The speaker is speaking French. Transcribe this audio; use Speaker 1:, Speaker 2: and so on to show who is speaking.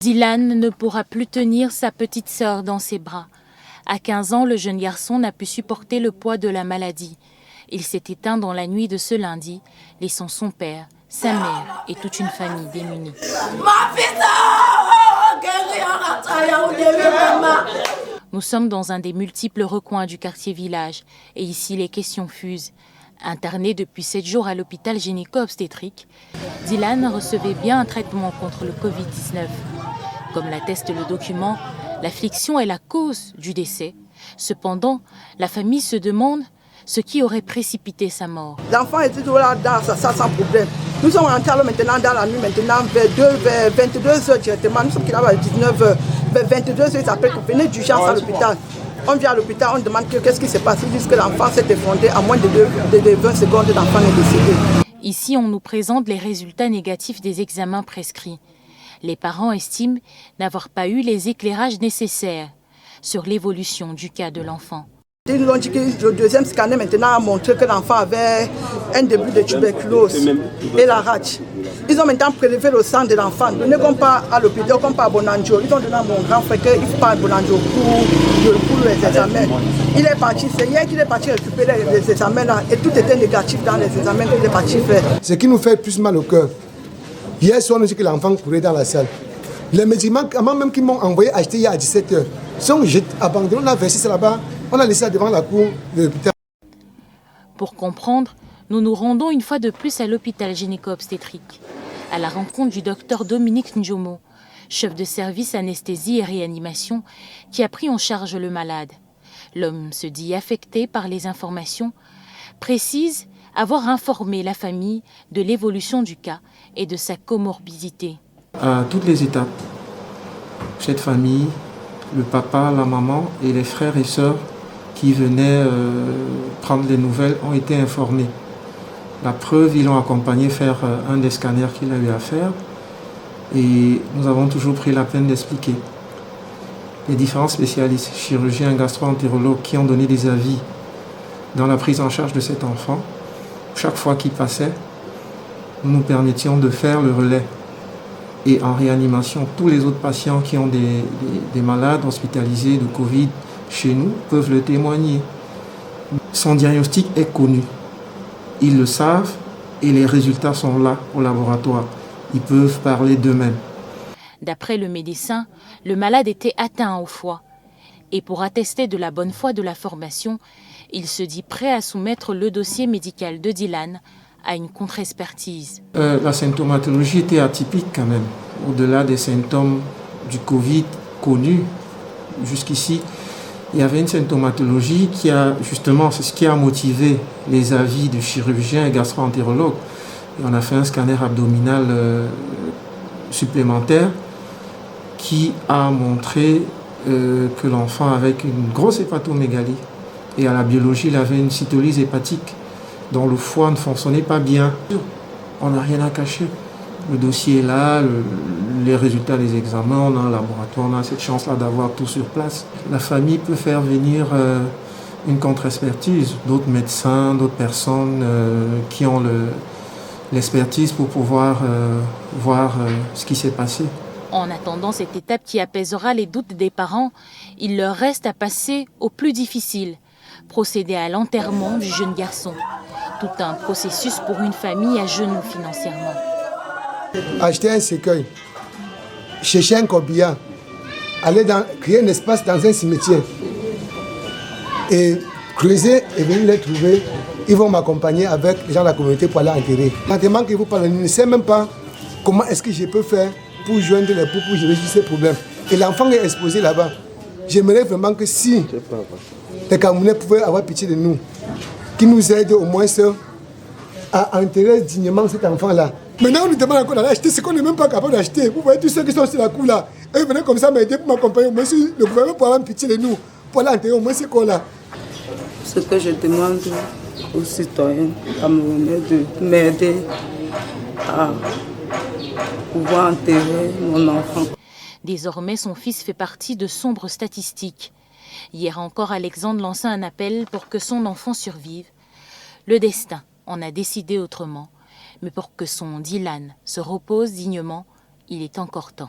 Speaker 1: Dylan ne pourra plus tenir sa petite sœur dans ses bras. À 15 ans, le jeune garçon n'a pu supporter le poids de la maladie. Il s'est éteint dans la nuit de ce lundi, laissant son père, sa mère et toute une famille démunie. Nous sommes dans un des multiples recoins du quartier village et ici les questions fusent. Interné depuis 7 jours à l'hôpital gynéco-obstétrique, Dylan recevait bien un traitement contre le Covid-19. Comme l'atteste le document, l'affliction est la cause du décès. Cependant, la famille se demande ce qui aurait précipité sa mort.
Speaker 2: L'enfant était toujours là ça sans problème. Nous sommes rentrés maintenant dans la nuit, vers 22 h directement. Nous sommes là à 19 h. Vers 22 h, ils appellent qu'on venait d'urgence à l'hôpital. On vient à l'hôpital, on demande qu'est-ce qui s'est passé. Ils disent que l'enfant s'est effondré. En moins de 20 secondes, l'enfant est décédé.
Speaker 1: Ici, on nous présente les résultats négatifs des examens prescrits. Les parents estiment n'avoir pas eu les éclairages nécessaires sur l'évolution du cas de l'enfant.
Speaker 2: Ils nous ont dit que le deuxième scanner maintenant a montré que l'enfant avait un début de tuberculose et la rage. Ils ont maintenant prélevé le sang de l'enfant, donné comme pas à l'hôpital, comme pas à Bonanjo. Ils ont donné à mon grand frère qu'il ne faut pas à Bonanjo pour les examens. Il est parti, c'est hier qu'il est parti récupérer les examens là, et tout était négatif dans les examens qu'il est parti faire.
Speaker 3: Ce qui nous fait plus mal au cœur, hier soir on nous dit que l'enfant courait dans la salle. Les médicaments, même qu'ils m'ont envoyé acheter hier à 17 h, sont abandonnés, on a versé ça là-bas, on a laissé ça devant la cour de l'hôpital.
Speaker 1: Pour comprendre, nous nous rendons une fois de plus à l'hôpital gynéco-obstétrique, à la rencontre du docteur Dominique Njomo, chef de service anesthésie et réanimation, qui a pris en charge le malade. L'homme se dit affecté par les informations, précise avoir informé la famille de l'évolution du cas et de sa comorbidité.
Speaker 4: À toutes les étapes, cette famille, le papa, la maman et les frères et sœurs qui venaient prendre les nouvelles ont été informés. La preuve, ils l'ont accompagné faire un des scanners qu'il a eu à faire et nous avons toujours pris la peine d'expliquer. Les différents spécialistes, chirurgiens, gastro-entérologues qui ont donné des avis dans la prise en charge de cet enfant, chaque fois qu'il passait, nous nous permettions de faire le relais. Et en réanimation, tous les autres patients qui ont des malades hospitalisés de Covid chez nous peuvent le témoigner. Son diagnostic est connu. Ils le savent et les résultats sont là au laboratoire. Ils peuvent parler d'eux-mêmes.
Speaker 1: D'après le médecin, le malade était atteint au foie. Et pour attester de la bonne foi de la formation, il se dit prêt à soumettre le dossier médical de Dylan à une contre-expertise.
Speaker 4: La symptomatologie était atypique quand même. Au-delà des symptômes du Covid connus jusqu'ici, il y avait une symptomatologie qui a justement, c'est ce qui a motivé les avis de chirurgiens et gastro-entérologues. Et on a fait un scanner abdominal supplémentaire qui a montré que l'enfant avait une grosse hépatomégalie. Et à la biologie, il avait une cytolyse hépatique dont le foie ne fonctionnait pas bien. On n'a rien à cacher. Le dossier est là, les résultats des examens, on a un laboratoire, on a cette chance-là d'avoir tout sur place. La famille peut faire venir une contre-expertise, d'autres médecins, d'autres personnes qui ont l'expertise pour pouvoir voir ce qui s'est passé.
Speaker 1: En attendant cette étape qui apaisera les doutes des parents, il leur reste à passer au plus difficile, procéder à l'enterrement du jeune garçon. Tout un processus pour une famille à genoux financièrement.
Speaker 3: Acheter un cercueil, chercher un corbillard, créer un espace dans un cimetière et creuser et venir les trouver. Ils vont m'accompagner avec les gens de la communauté pour aller enterrer. Maintenant que vous parlez, je ne sais même pas comment est-ce que je peux faire pour joindre les poux, pour résoudre ces problèmes. Et l'enfant est exposé là-bas. J'aimerais vraiment que si les Camerounais pouvaient avoir pitié de nous, qu'ils nous aident au moins à enterrer dignement cet enfant-là. Maintenant, on nous demande encore d'aller acheter ce qu'on n'est même pas capable d'acheter. Vous voyez tous ceux qui sont sur la cour là. Et ils venaient comme ça m'aider pour m'accompagner. Au moins, si le gouvernement peut avoir pitié de nous, pour aller enterrer au moins ces corps-là.
Speaker 5: Ce que je demande aux citoyens camerounais de m'aider à pouvoir enterrer mon enfant.
Speaker 1: Désormais, son fils fait partie de sombres statistiques. Hier encore, Alexandre lança un appel pour que son enfant survive. Le destin en a décidé autrement. Mais pour que son Dylan se repose dignement, il est encore temps.